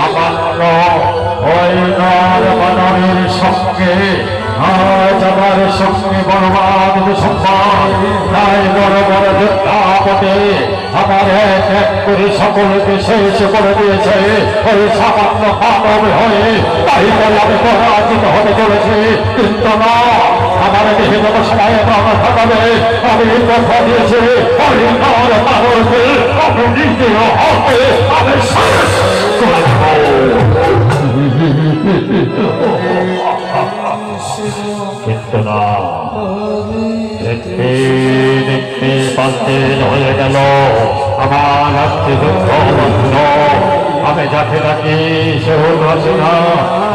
সামান্য ওই নর সঙ্গে আজ আমার সঙ্গে বলবান সম্মান তাই বড় বড় যোদ্ধাপটে আমার এক এক করে সকলকে শেষ করে দিয়েছে ওই সামান্য মানব হয়ে তাই বলে আমি পরাজিত হতে চলেছি কিন্তু না আমার দেহে যত সময় প্রাণ থাকাবে আমি কথা দিয়েছি ওই নর মানুষকে আমি নিজে হাতে আমি শেষ করে কিন্তু না দেখতে দেখতে 5 দিন হয়ে গেল আমার হাতে যুদ্ধ বন্ধ আমি যাকে ডাকি সেও তো আসে না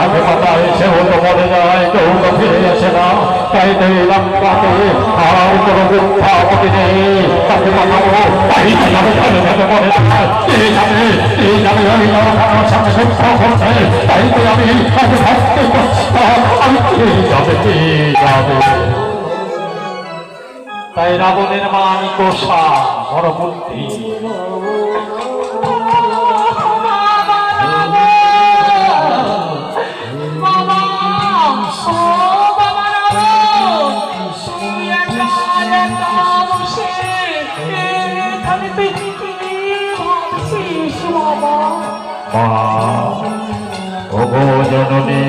আমি পাতায় সেও তো মরে যায় কেউ তো ফিরে আসে না তাই তো এই লঙ্কাতে আর কোনো যোদ্ধাপতি নেই তাকে পাঠাবো তাই যাবে মরে যায় এই যাবে ওই নরখানার সাথে যুদ্ধ করছে তাই তো আমি ভাবতে পারছি আমি যাবে তাই রাবণের মান কোষা বড় বুদ্ধি জননী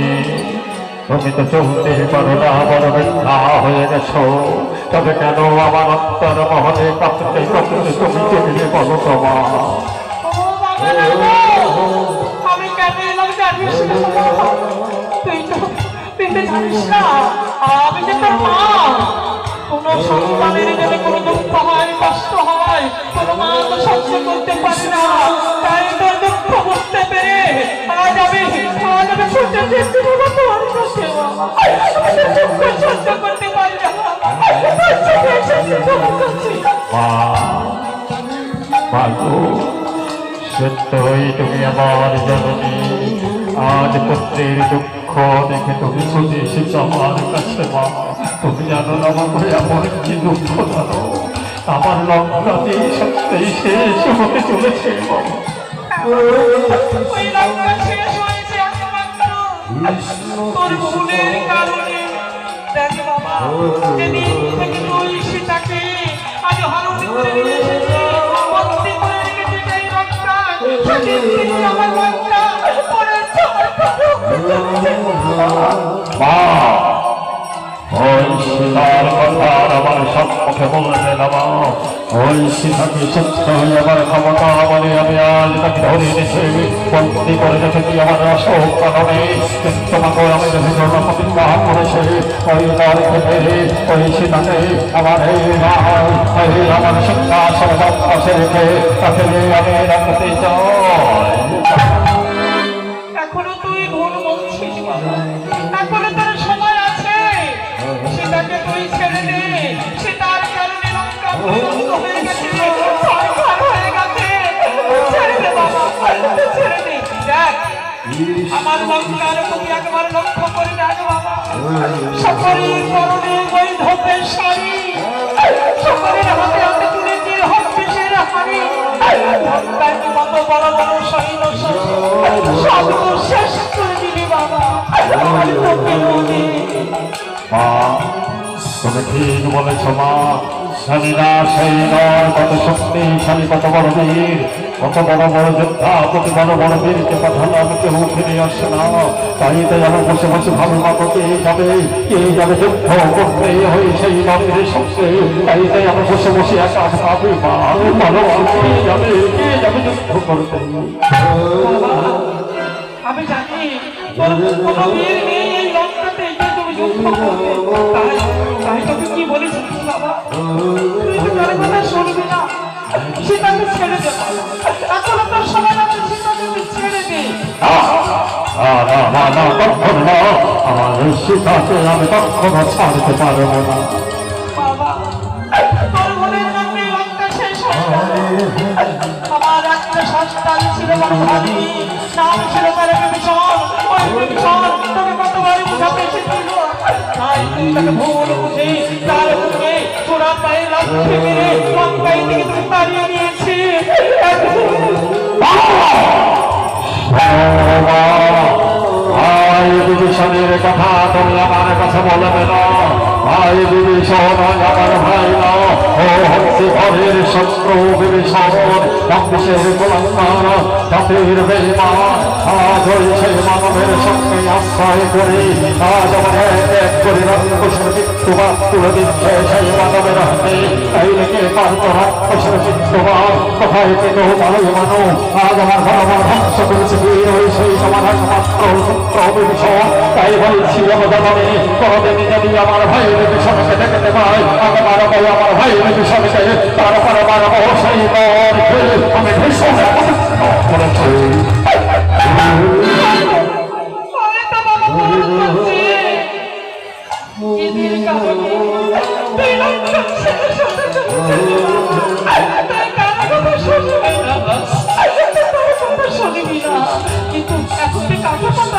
তুমি তো চলতে পারো না বড় বৃদ্ধা হয়ে গেছো তবে কেন আমার অন্তর মহলে কাঁপতে কাঁপতে তুমি চলে বলো তোমার আমি কেন এলাম জানিস তুই তো জানিস না আমি যে তোর মা কোনো সন্তানের যদি কোনো দুঃখ হয় কষ্ট হয় কোনো মা তো সহ্য করতে পারে না তাই তোর দুঃখ বুঝতে পেরে আজ আমি ছুটে যেতে বাবা তোর কাছে সহ্য করতে পারি না সত্যই তুমি আমার জননী আজ পুত্রের দুঃখ দেখে তুমি ছুটে এসেছো আমার কাছে মা তুমি জানো না বাবা এমন কি দুঃখ জানো আমার লঙ্কাতে সত্যই শেষ হতে চলেছে তোর ভুলের কারণে দেখ বাবা যেদিন থেকে তুই সীতাকে আজ হরণ করে নিয়ে এসেছি বন্দি করে রেখেছি এই রক্তা সেদিন থেকে আমার রক্তা পরে মা ওই সীতার কথা আমার সম্মুখে বলবে না মা ওই সীতাকে সত্য হয়ে আমার ক্ষমতা বলে আমি আজ তাকে ধরে এনেছি বন্দি করে রেখেছি আমার অশোক কারণে তোমাকে আমি বিভিন্ন প্রতিজ্ঞা করেছি ওই নর থেকে ওই সীতাকে আমার এই আমার সিংহাসন পাশে রেখে তাকে আমি রাখতে চাই এখনো তুই ভুল বলছিস বাবা এখনো তোর সময় আছে সেটাকে তুই ছেড়ে দে সে তার কারণে লঙ্কা হয়ে গেছে হয়ে গেছে ছেড়ে দে বাবা ছেড়ে দে দেখ আমার লঙ্কার প্রতি একবার লক্ষ্য করে দেখ বাবা সকলের পরনে বৈধব্যের শাড়ি সকলের হাতে হাতে তুলে দিয়ে হক পেশের হাড়ি তাই কত বড় বড় সৈন্য সব তো শেষ করে দিবি বাবা মা তুমি ঠিক বলেছ মা জানি না সেই নয় কত শক্তিশালী কত বড় বীর কত বড় বড় যোদ্ধা কত বড় বড় বীরকে পাঠানো আমাকে ফিরে আসে না তাই তাই আমার বসে বসে ভালো মতো কে যাবে যুদ্ধ করতে হয়ে সেই নরের সঙ্গে তাই তাই আমার বসে বসে একা ভাবি মা ভালো কে যাবে যুদ্ধ করতে আমি জানি কোনো বীর নেই এই লঙ্কাতে যে তুমি যুদ্ধ করবে তাই তোকে কি বলেছিস বাবা তুই তো তার কথা শুনবি না সীতাকে ছেড়ে দে এখন তোর সময় আছে সীতাকে ছেড়ে দে আমার সীতাকে আমি কখনো ছাড়তে পারবো না বাবা তোর মনের জন্য লঙ্কা শেষ হয়ে আমার একটা সন্তান ছিল বড় ভাবি নাম ছিল তার বিভীষণ ওই বিভীষণ তোকে কতবার বুঝাতে এসেছিল তাই তুই তাকে ভুল বুঝে তার বুকে চূড়া পায়ে লাথি মেরে লঙ্কায় থেকে তুই তাড়িয়ে নিয়েছি কথা বলবে না। ভাই বিভীষণ আমার ভাই না, ও হচ্ছে ঘরের শত্রু বিভীষণ, কংগ্রেসের গোলাঙ্গার জাতির বেঈমান। আজ ওই সেই মানবের সঙ্গে আশ্রয় করে আজ আমার এক এক করে রাক্ষসের মৃত্যুবাদ তুলে দিচ্ছে সেই মানবের হাতে। তাই লেগে পারত রাক্ষসের মৃত্যুবাদ কোথায় পেল ভালো মানুষ? আজ আমার ধর্ম ধ্বংস করেছে ওই সেই সমাজ একমাত্র সূত্র বিভীষণ। তাই বলছি অবদানে কোনদিন যদি আমার ভাই বিভীষণকে দেখতে পাই, আমি মারবো আমার ভাই বিভীষণকে, তারপরে মারবো সেই মন আমি ভীষণ করেছি। আমি তো বাবা ভুল করছি। এদের কারণে তুই লক্ষণ ছেড়ে চলে যাচ্ছিস। তাই কারো কথা শুনবি না, তোর কথা শুনবি না। কিন্তু এখন তুই কাকে কথা